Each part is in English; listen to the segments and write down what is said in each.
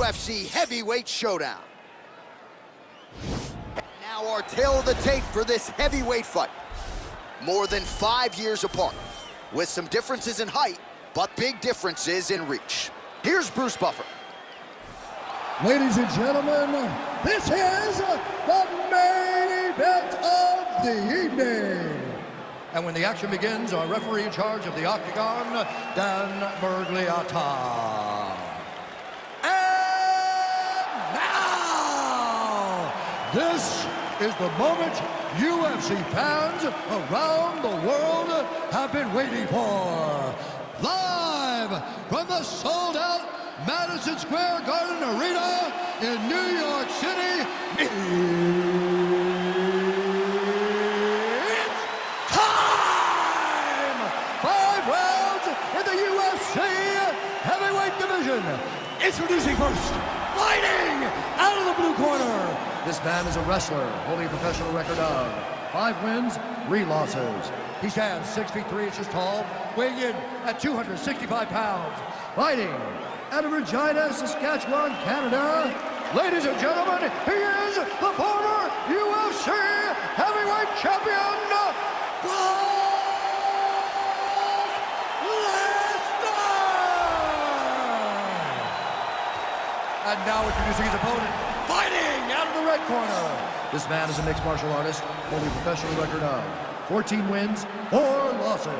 UFC Heavyweight Showdown. Now our tale of the tape for this heavyweight fight. More than 5 years apart, with some differences in height, but big differences in reach. Here's Bruce Buffer. Ladies and gentlemen, this is the main event of the evening. And when the action begins, our referee in charge of the Octagon, Dan Bergliata. And now, this is the moment UFC fans around the world have been waiting for. Live from the sold-out Madison Square Garden Arena in New York City, it's time! 5 rounds in the UFC heavyweight division. Introducing first, fighting out of the blue corner. This man is a wrestler, holding a professional record of 5 wins, 3 losses. He stands 6 feet 3 inches tall, weighing in at 265 pounds. Fighting out of Regina, Saskatchewan, Canada. Ladies and gentlemen, he is the former UFC heavyweight champion, Brock Lesnar! And now introducing his opponent, fighting out of the red corner. This man is a mixed martial artist, holding a professional record of 14 wins, 4 losses.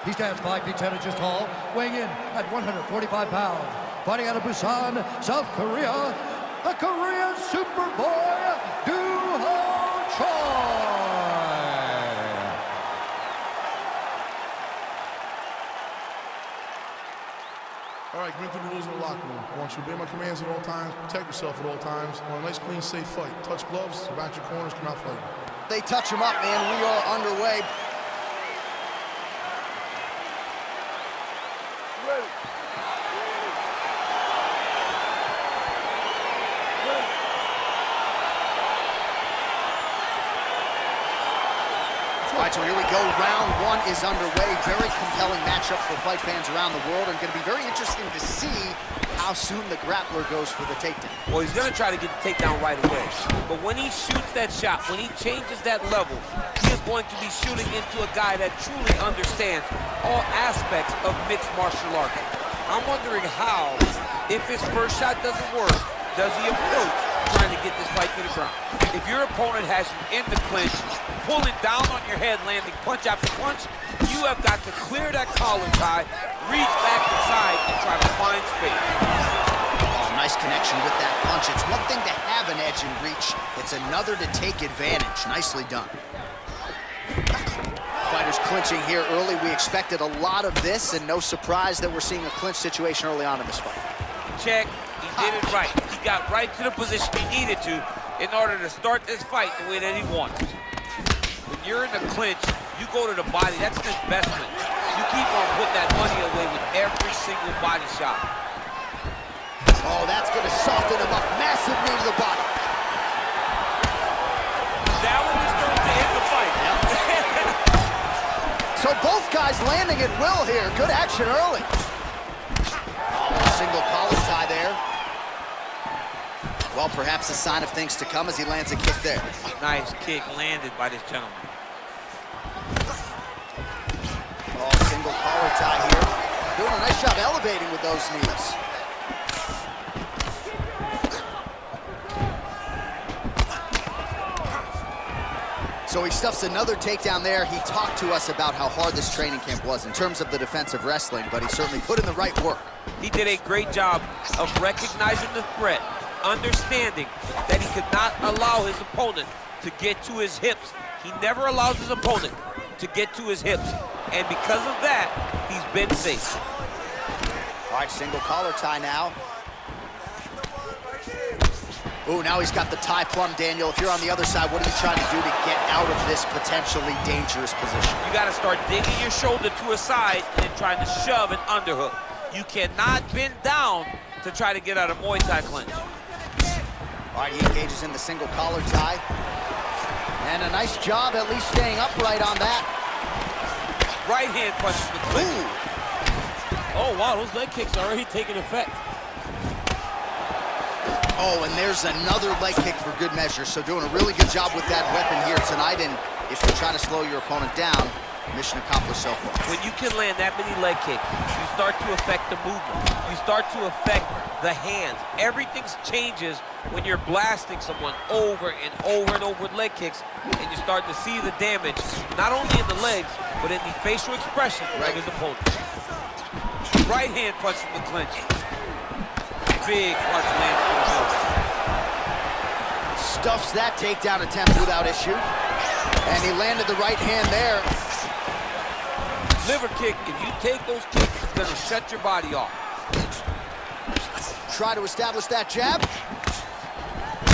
He stands 5 feet 10 inches tall, weighing in at 145 pounds. Fighting out of Busan, South Korea, the Korean Superboy, Choi. All right, commit to the rules in the locker room. I want you to obey my commands at all times, protect yourself at all times. I want a nice, clean, safe fight. Touch gloves, about your corners, come out fighting. They touch him up, man. We are underway. All right, so here we go. Round 1 is underway. Very compelling matchup for fight fans around the world, and going to be very interesting to see how soon the grappler goes for the takedown. Well, he's going to try to get the takedown right away. But when he shoots that shot, when he changes that level, he is going to be shooting into a guy that truly understands all aspects of mixed martial arts. I'm wondering how, if his first shot doesn't work, does he approach trying to get this fight to the ground? If your opponent has you in the clinch, pulling down on your head, landing punch after punch, you have got to clear that collar tie, reach back inside, and try to find space. Oh, nice connection with that punch. It's one thing to have an edge and reach. It's another to take advantage. Nicely done. Fighters clinching here early. We expected a lot of this, and no surprise that we're seeing a clinch situation early on in this fight. Check. He did it right. He got right to the position he needed to in order to start this fight the way that he wanted. When you're in the clinch, you go to the body. That's an investment. You keep on putting that money away with every single body shot. Oh, that's going to soften him up. Massive knee to the body. That one is going to end the fight. Yep. So both guys landing at will here. Good action early. Oh, single collar tie there. Well, perhaps a sign of things to come as he lands a kick there. Nice kick landed by this gentleman. Oh, single collar tie here. Doing a nice job elevating with those knees. So he stuffs another takedown there. He talked to us about how hard this training camp was in terms of the defensive wrestling, but he certainly put in the right work. He did a great job of recognizing the threat, understanding that he could not allow his opponent to get to his hips. He never allows his opponent to get to his hips, and because of that, he's been safe. All right, single collar tie now. Ooh, now he's got the tie plum, Daniel. If you're on the other side, what are you trying to do to get out of this potentially dangerous position? You got to start digging your shoulder to a side and trying to shove an underhook. You cannot bend down to try to get out of Muay Thai clinch. All right, he engages in the single collar tie. And a nice job at least staying upright on that. Right hand punches the clinch. Ooh. Oh, wow, those leg kicks are already taking effect. Oh, and there's another leg kick for good measure. So doing a really good job with that weapon here tonight. And if you're trying to slow your opponent down, mission accomplished so far. When you can land that many leg kicks, you start to affect the movement. You start to affect the hands. Everything changes when you're blasting someone over and over and over with leg kicks, and you start to see the damage, not only in the legs, but in the facial expression of his opponent. Right hand punch from the clinch. Big punch lands for the nose. Stuffs that takedown attempt without issue. And he landed the right hand there. Liver kick, if you take those kicks, it's going to shut your body off. Try to establish that jab.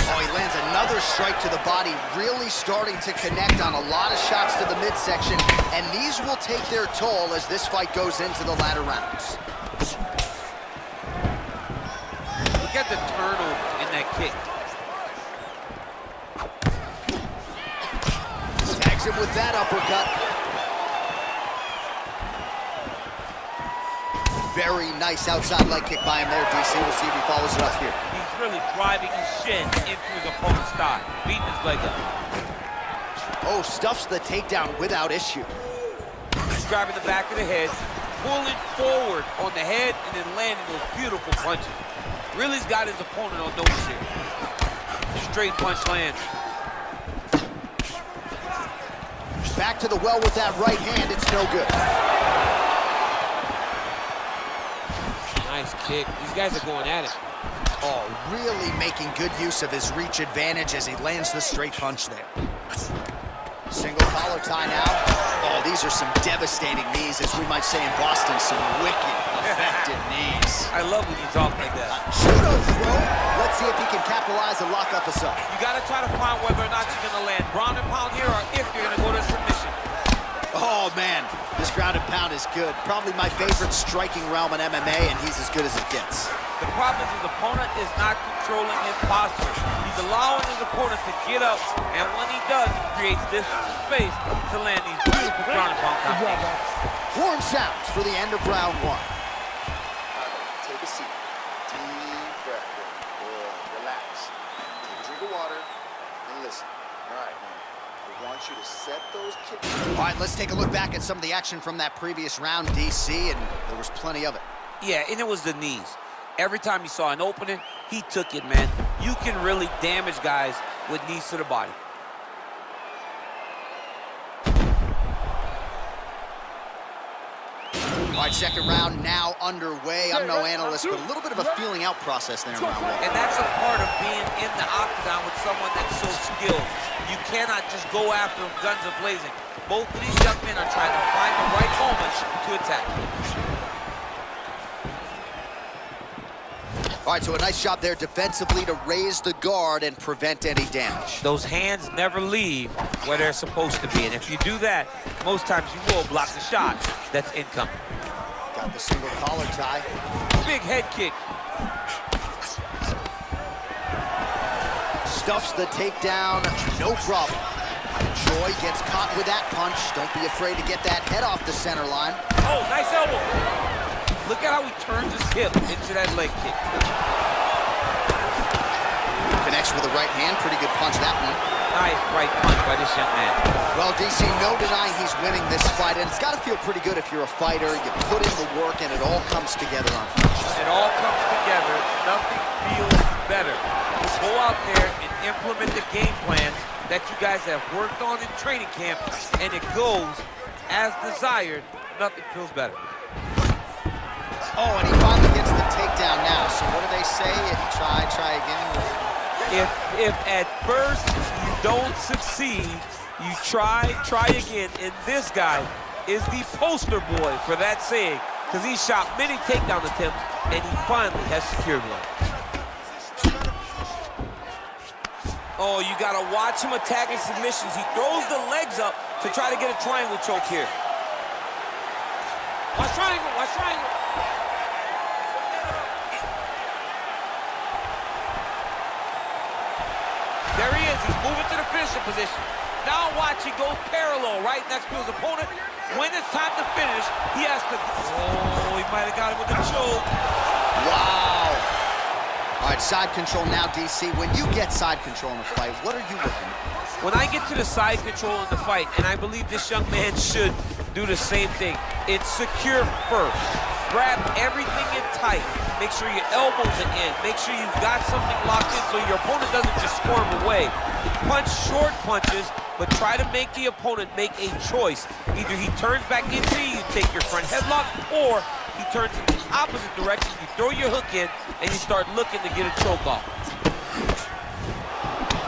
Oh, he lands another strike to the body, really starting to connect on a lot of shots to the midsection, and these will take their toll as this fight goes into the latter rounds. Look at the turnover in that kick. Tags him with that uppercut. Very nice outside leg kick by him there, DC. We'll see if he follows it up here. He's really driving his shin into his opponent's thigh, beating his leg up. Oh, stuffs the takedown without issue. He's grabbing the back of the head, pulling forward on the head, and then landing those beautiful punches. Really's got his opponent on notice here. Straight punch lands. Back to the well with that right hand. It's no good. Nice kick. These guys are going at it. Oh, really making good use of his reach advantage as he lands the straight punch there. Single collar tie now. Oh, these are some devastating knees, as we might say in Boston, some wicked, effective knees. I love when you talk like that. Judo throw. Let's see if he can capitalize and lock up a sub. You got to try to find whether or not you're going to land ground and pound here or if you're going to go to submission. Oh, man, this ground and pound is good. Probably my favorite striking realm in MMA, and he's as good as it gets. The problem is his opponent is not controlling his posture. He's allowing his opponent to get up, and when he does, he creates this space to land these beautiful ground and pound combinations. Horn sounds for the end of round one. Take a seat. Deep breath. Good. Relax. Take a drink of water and listen. All right, man. I want you to set those kicks. All right, let's take a look back at some of the action from that previous round, DC, and there was plenty of it. Yeah, and it was the knees. Every time he saw an opening, he took it, man. You can really damage guys with knees to the body. All right, second round now underway. I'm no analyst, but a little bit of a feeling out process there in round one. And that's a part of being in the octagon with someone that's so skilled. You cannot just go after them guns a-blazing. Both of these young men are trying to find the right moment to attack. All right, so a nice job there defensively to raise the guard and prevent any damage. Those hands never leave where they're supposed to be. And if you do that, most times you will block the shot that's incoming. Got the single collar tie. Big head kick. Stuffs the takedown, no problem. Choi gets caught with that punch. Don't be afraid to get that head off the center line. Oh, nice elbow. Look at how he turns his hip into that leg kick. Connects with the right hand. Pretty good punch, that one. Nice right punch by this young man. Well, DC, no denying he's winning this fight, and it's got to feel pretty good if you're a fighter. You put in the work, and it all comes together on finish. It all comes together. Nothing feels better. Just go out there and implement the game plans that you guys have worked on in training camp, and it goes as desired. Nothing feels better. Oh, and he finally gets the takedown now. So what do they say? Try again. If at first you don't succeed, you try again. And this guy is the poster boy for that saying, because he shot many takedown attempts, and he finally has secured one. Oh, you gotta watch him attacking submissions. He throws the legs up to try to get a triangle choke here. Watch triangle, watch triangle. There he is, he's moving to the finishing position. Now watch, he goes parallel right next to his opponent. When it's time to finish, he has to... Oh, he might have got him with a choke. Wow. All right, side control now, DC. When you get side control in a fight, what are you looking at? When I get to the side control in the fight, and I believe this young man should do the same thing, it's secure first. Grab everything in tight. Make sure your elbows are in. Make sure you've got something locked in so your opponent doesn't just squirm away. Punch short punches, but try to make the opponent make a choice. Either he turns back into you, take your front headlock, or he turns in the opposite direction, you throw your hook in, and you start looking to get a choke off.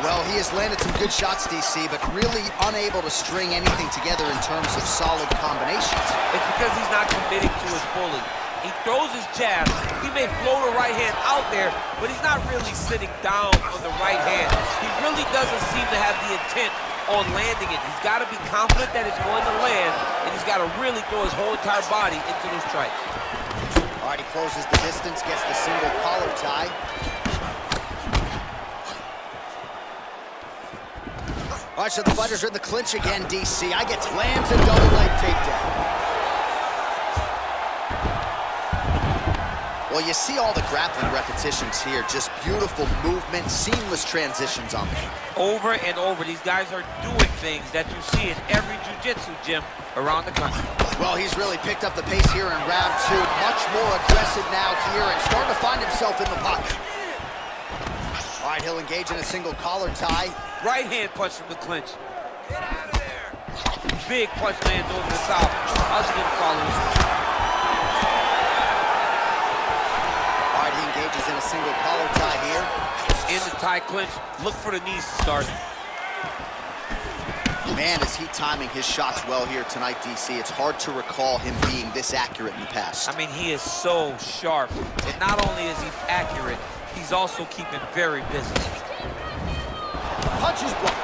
Well, he has landed some good shots, DC, but really unable to string anything together in terms of solid combinations. It's because he's not committing to his bully. He throws his jab. He may float a right hand out there, but he's not really sitting down on the right hand. He really doesn't seem to have the intent on landing it. He's got to be confident that it's going to land, and he's got to really throw his whole entire body into those strikes. All right, he closes the distance, gets the single collar tie. All right, so the fighters are in the clinch again, DC. I get lands a double leg takedown. Well, you see all the grappling repetitions here. Just beautiful movement, seamless transitions on them. Over and over, these guys are doing things that you see in every jiu-jitsu gym around the country. Well, he's really picked up the pace here in round two. Much more aggressive now here and starting to find himself in the pocket. All right, he'll engage in a single collar tie. Right hand punch from the clinch. Get out of there. Big punch lands over the top. How's he gonna follow this? All right, he engages in a single collar tie here. In the tie clinch, look for the knees to start. Man, is he timing his shots well here tonight, DC. It's hard to recall him being this accurate in the past. I mean, he is so sharp. And not only is he accurate, he's also keeping very busy. Punches blocked.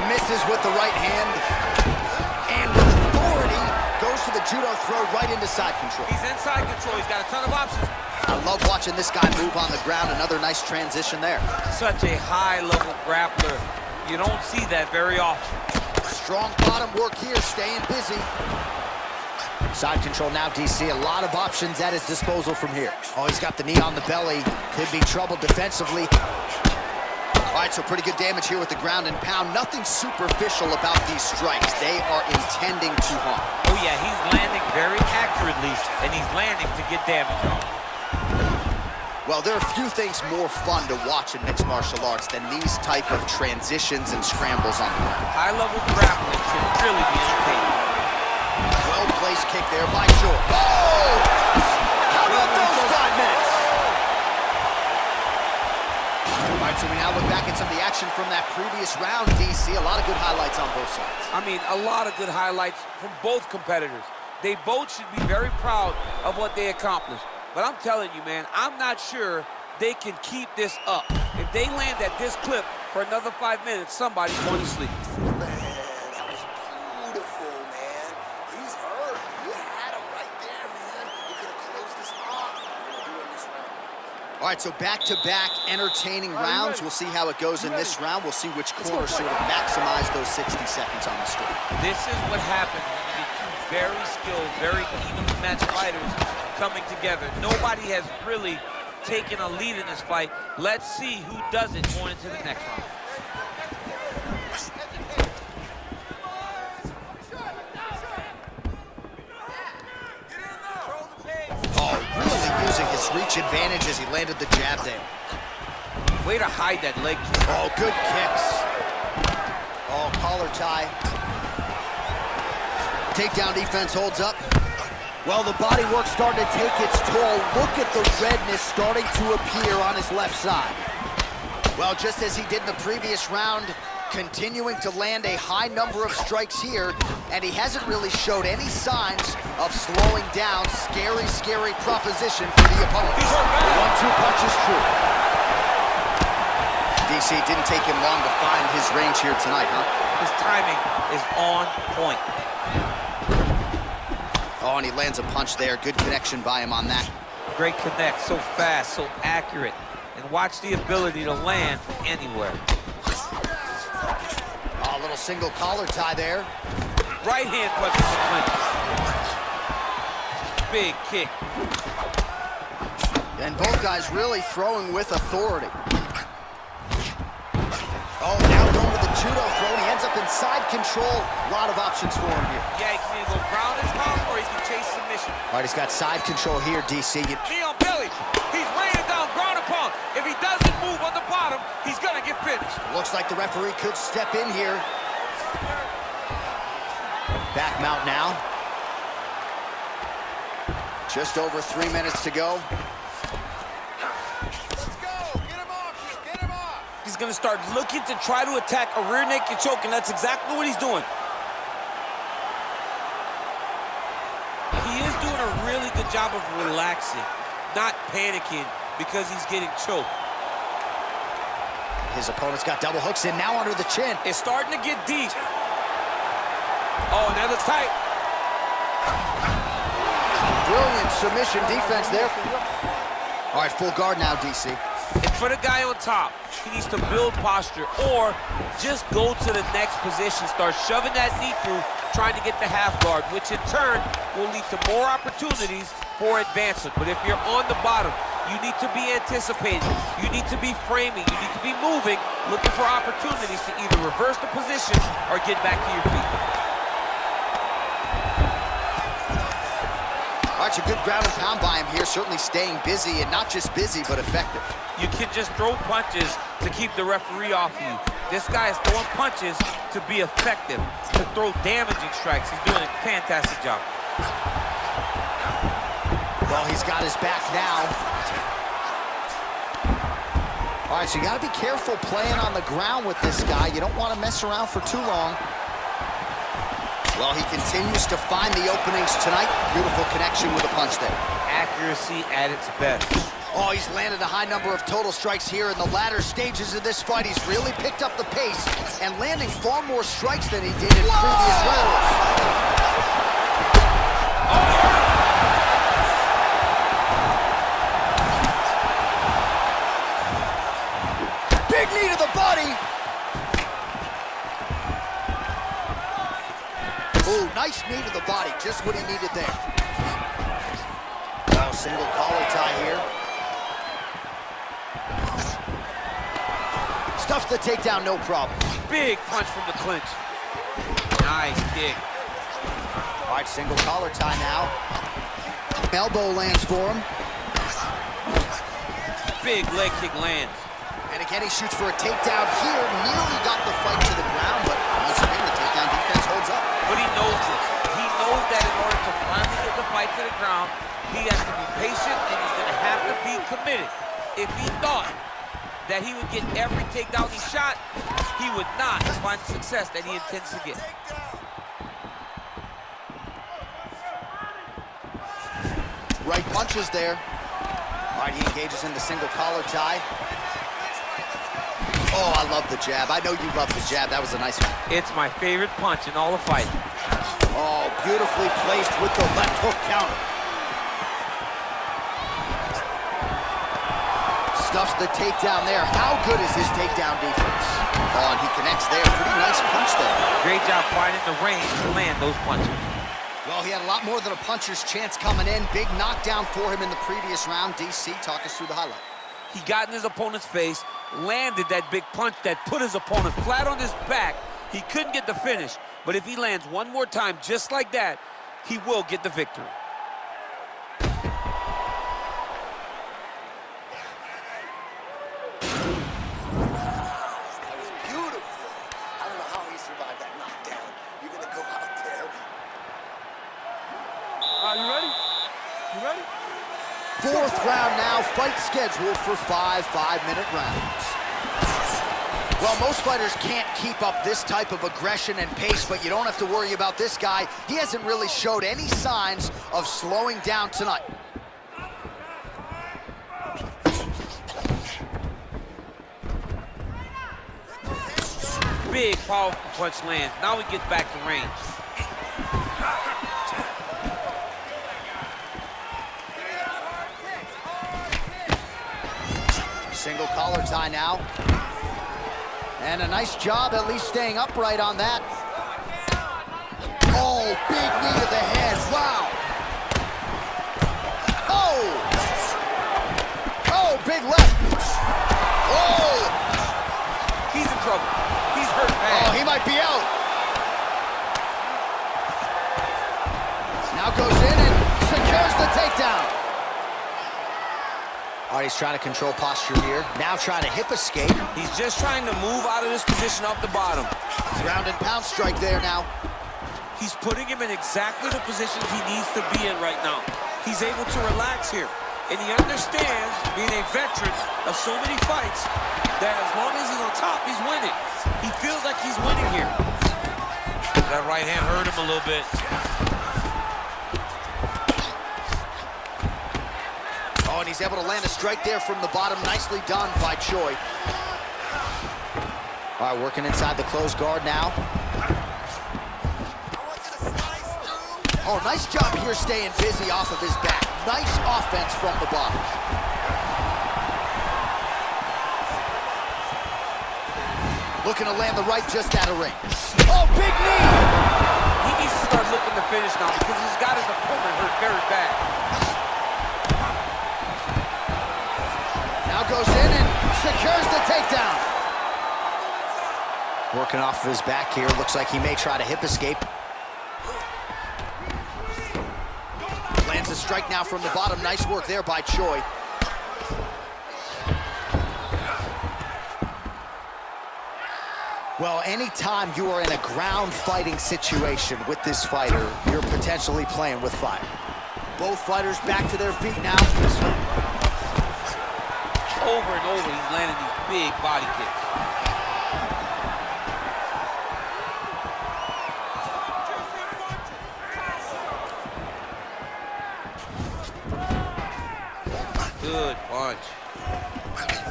Misses with the right hand. And with authority, goes to the judo throw right into side control. He's inside control. He's got a ton of options. I love watching this guy move on the ground. Another nice transition there. Such a high-level grappler. You don't see that very often. Strong bottom work here, staying busy. Side control now, DC. A lot of options at his disposal from here. Oh, he's got the knee on the belly. Could be trouble defensively. All right, so pretty good damage here with the ground and pound. Nothing superficial about these strikes. They are intending to harm. Oh, yeah, he's landing very accurately, and he's landing to get damage on. Well, there are few things more fun to watch in mixed martial arts than these type of transitions and scrambles on the ground. High-level grappling can really be entertaining. Well-placed kick there by Choi. Oh! How about those 5 minutes? All right, so we now look back at some of the action from that previous round, DC. A lot of good highlights on both sides. I mean, a lot of good highlights from both competitors. They both should be very proud of what they accomplished. But I'm telling you, man, I'm not sure they can keep this up. If they land at this clip for another 5 minutes, somebody's going to sleep. Man, that was beautiful, man. He's hurt. You had him right there, man. You could have closed this off. You're doing this round. All right, so back-to-back entertaining rounds. We'll see how it goes in this round. We'll see which corner sort of maximize those 60 seconds on the street. This is what happens when you get two very skilled, very evenly matched fighters coming together. Nobody has really taken a lead in this fight. Let's see who does it going into the next round. Oh, really using his reach advantage as he landed the jab there. Way to hide that leg. Oh, good kicks. Oh, collar tie. Takedown defense holds up. Well, the body work starting to take its toll. Look at the redness starting to appear on his left side. Well, just as he did in the previous round, continuing to land a high number of strikes here, and he hasn't really showed any signs of slowing down. Scary, scary proposition for the opponent. 1-2 punch is true. DC, didn't take him long to find his range here tonight, huh? His timing is on point. Oh, and he lands a punch there. Good connection by him on that. Great connect, so fast, so accurate. And watch the ability to land from anywhere. Oh, a little single collar tie there. Right hand punch from the clinch. Big kick. And both guys really throwing with authority. Oh, now going with the judo throw, and he ends up in side control. A lot of options for him here. Yeah, he can either go ground his mouth or he can chase submission. All right, he's got side control here, DC. Knee on belly. He's laying down, ground and pound. If he doesn't move on the bottom, he's gonna get finished. Looks like the referee could step in here. Back mount now. Just over 3 minutes to go. He's gonna start looking to try to attack a rear naked choke, and that's exactly what he's doing. He is doing a really good job of relaxing, not panicking because he's getting choked. His opponent's got double hooks in, now under the chin. It's starting to get deep. Oh, now looks tight. Brilliant submission defense there. All right, full guard now, DC. And for the guy on top, he needs to build posture or just go to the next position, start shoving that knee through, trying to get the half guard, which in turn will lead to more opportunities for advancement. But if you're on the bottom, you need to be anticipating, you need to be framing, you need to be moving, looking for opportunities to either reverse the position or get back to your feet. All right, so good ground and pound by him here, certainly staying busy, and not just busy, but effective. You can just throw punches to keep the referee off you. This guy is throwing punches to be effective, to throw damaging strikes. He's doing a fantastic job. Well, he's got his back now. All right, so you got to be careful playing on the ground with this guy. You don't want to mess around for too long. Well, he continues to find the openings tonight. Beautiful connection with a punch there. Accuracy at its best. Oh, he's landed a high number of total strikes here in the latter stages of this fight. He's really picked up the pace and landing far more strikes than he did in previous rounds. Big knee to the body. Ooh, nice knee to the body, just what he needed there. Oh, single collar tie here. Stuffs the takedown, no problem. Big punch from the clinch. Nice kick. All right, single collar tie now. Elbow lands for him. Big leg kick lands. And again, he shoots for a takedown here. Nearly got the fight to the ground, but once again, the takedown defense holds up. But he knows this. He knows that in order to finally get the fight to the ground, he has to be patient and he's going to have to be committed. If he thought that he would get every takedown he shot, he would not find the success that he intends to get. Right punches there. All right, he engages in the single collar tie. Oh, I love the jab. I know you love the jab. That was a nice one. It's my favorite punch in all the fight. Oh, beautifully placed with the left hook counter. Stuffs the takedown there. How good is his takedown defense? Oh, and he connects there. Pretty nice punch there. Great job finding the range to land those punches. Well, he had a lot more than a puncher's chance coming in. Big knockdown for him in the previous round. DC, talk us through the highlight. He got in his opponent's face, landed that big punch that put his opponent flat on his back. He couldn't get the finish, but if he lands one more time just like that, he will get the victory. That was beautiful. I don't know how he survived that knockdown. You're going to go out there. You ready? You ready? Fourth round now, fight scheduled for 5 5-minute rounds. Well, most fighters can't keep up this type of aggression and pace, but you don't have to worry about this guy. He hasn't really showed any signs of slowing down tonight. Big, powerful punch lands. Now he gets back to range. Single collar tie now. And a nice job at least staying upright on that. Oh, big knee to the head. Wow. trying to control posture here. Now trying to hip escape. He's just trying to move out of this position off the bottom. Ground and pound strike there now. He's putting him in exactly the position he needs to be in right now. He's able to relax here. And he understands, being a veteran of so many fights, that as long as he's on top, he's winning. He feels like he's winning here. That right hand hurt him a little bit. Oh, and he's able to land a strike there from the bottom. Nicely done by Choi. All right, working inside the closed guard now. Oh, nice job here staying busy off of his back. Nice offense from the bottom. Looking to land the right just out of range. Oh, big knee! He needs to start looking to finish now because he's got his opponent hurt very bad. Now goes in and secures the takedown. Working off of his back here. Looks like he may try to hip escape. Lands a strike now from the bottom. Nice work there by Choi. Well, anytime you are in a ground fighting situation with this fighter, you're potentially playing with fire. Both fighters back to their feet now. Over and over, he's landing these big body kicks. Good punch.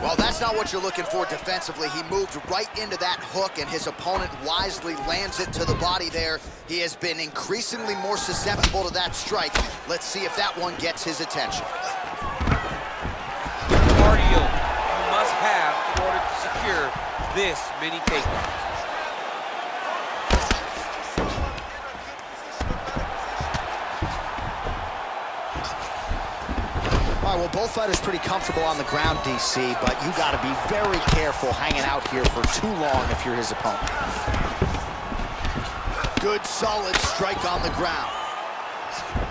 Well, that's not what you're looking for defensively. He moved right into that hook, and his opponent wisely lands it to the body there. He has been increasingly more susceptible to that strike. Let's see if that one gets his attention. Cardio you must have in order to secure this many takedowns. All right, well, both fighters pretty comfortable on the ground, DC, but you got to be very careful hanging out here for too long if you're his opponent. Good, solid strike on the ground.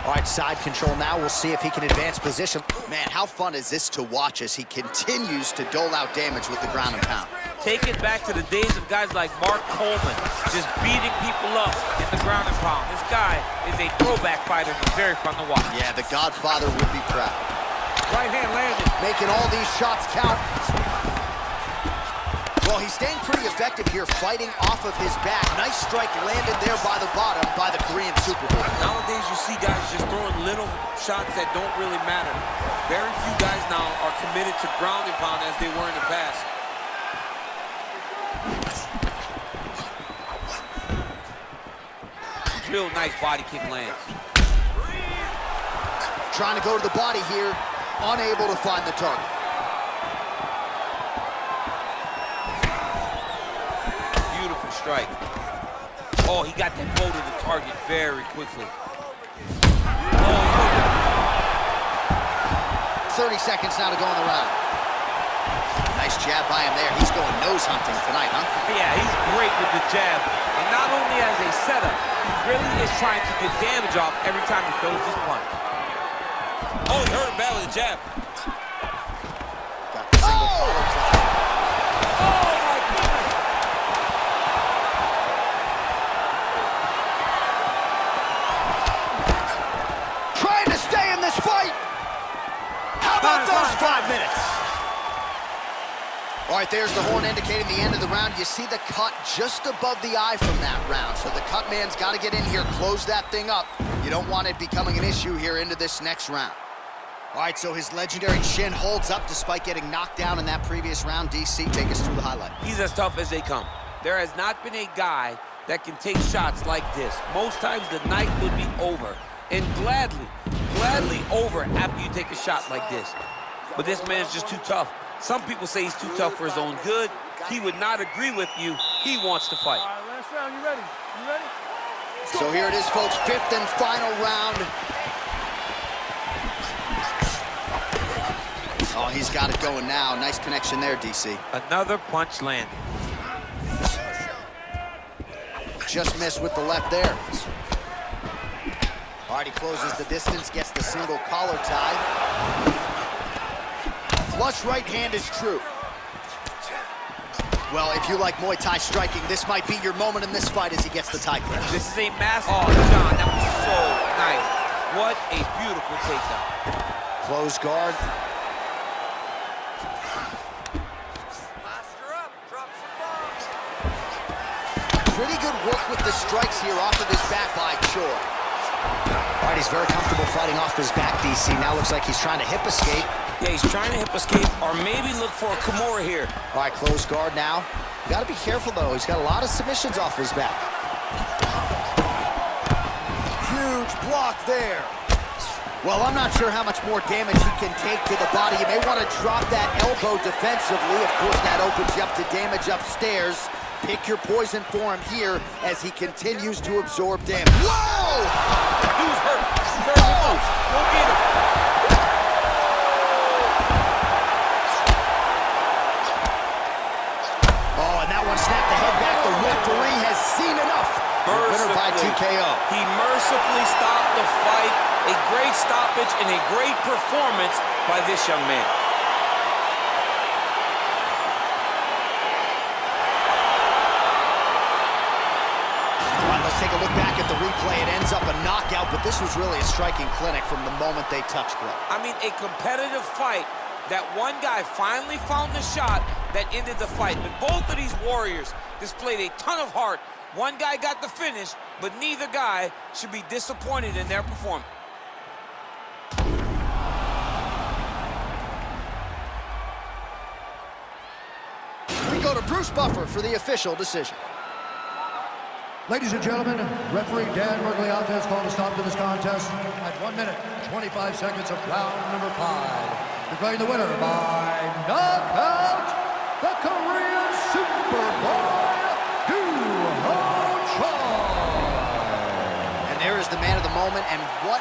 All right, side control now. We'll see if he can advance position. Man, how fun is this to watch as he continues to dole out damage with the ground and pound. Take it back to the days of guys like Mark Coleman, just beating people up in the ground and pound. This guy is a throwback fighter. He's very fun to watch. Yeah, the Godfather would be proud. Right hand landed. Making all these shots count. Well, he's staying pretty effective here, fighting off of his back. Nice strike landed there by the bottom by the Korean Superboy. Nowadays, you see guys just throwing little shots that don't really matter. Very few guys now are committed to ground and pound as they were in the past. Real nice body kick lands. Trying to go to the body here, unable to find the target. Beautiful strike. Oh, he got that blow to the target very quickly. Oh, 30 seconds now to go in the round. Nice jab by him there. He's going nose hunting tonight, huh? yeah, he's great with the jab. And not only as a setup, he really is trying to get damage off every time he throws his punch. Oh, he hurt him bad with the jab. Got the single collar tie. Oh, my goodness. Trying to stay in this fight. How about those 5 minutes? All right, there's the horn indicating the end of the round. You see the cut just above the eye from that round. So the cut man's got to get in here, close that thing up. You don't want it becoming an issue here into this next round. All right, so his legendary chin holds up despite getting knocked down in that previous round. DC, take us through the highlight. He's as tough as they come. There has not been a guy that can take shots like this. Most times the night would be over, and gladly over after you take a shot like this. But this man's just too tough. Some people say he's too tough for his own good. He would not agree with you. He wants to fight. All right, last round, you ready? You ready? So here it is, folks, 5th and final round. Oh, he's got it going now. Nice connection there, DC. Another punch landed. Just missed with the left there. All right, he closes the distance, gets the single collar tie. flush right hand is true. Well, if you like Muay Thai striking, this might be your moment in this fight as he gets the tie clinch. This is a massive... Oh, John, that was so nice. What a beautiful takedown. Close guard. Pretty good work with the strikes here off of his back by Choi. All right, he's very comfortable fighting off his back, DC. Now looks like he's trying to hip escape. Yeah, he's trying to hip escape or maybe look for a Kimura here. All right, close guard now. You got to be careful, though. He's got a lot of submissions off his back. Huge block there. Well, I'm not sure how much more damage he can take to the body. You may want to drop that elbow defensively. Of course, that opens you up to damage upstairs. Pick your poison for him here as he continues to absorb damage. Whoa! He was hurt. He's very close. Go get him. Oh, and that one snapped the head back. The referee has seen enough. Winner by TKO. He mercifully stopped the fight. A great stoppage and a great performance by this young man. Let's take a look back at the replay. It ends up a knockout, but this was really a striking clinic from the moment they touched glove. I mean, a competitive fight that one guy finally found the shot that ended the fight. But both of these warriors displayed a ton of heart. One guy got the finish, but neither guy should be disappointed in their performance. We go to Bruce Buffer for the official decision. Ladies and gentlemen, referee Dan Mergliata has called a stop to this contest at 1 minute, 25 seconds of round number 5. Declaring the winner by knockout, the Korean Superboy, Choi. And there is the man of the moment, and what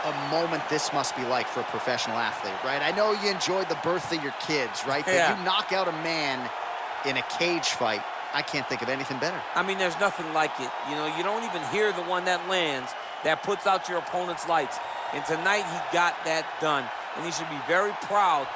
a moment this must be like for a professional athlete, right? I know you enjoyed the birth of your kids, right? But Yeah. you knock out a man in a cage fight. I can't think of anything better. I mean, there's nothing like it. You know, you don't even hear the one that lands that puts out your opponent's lights. And tonight, he got that done. And he should be very proud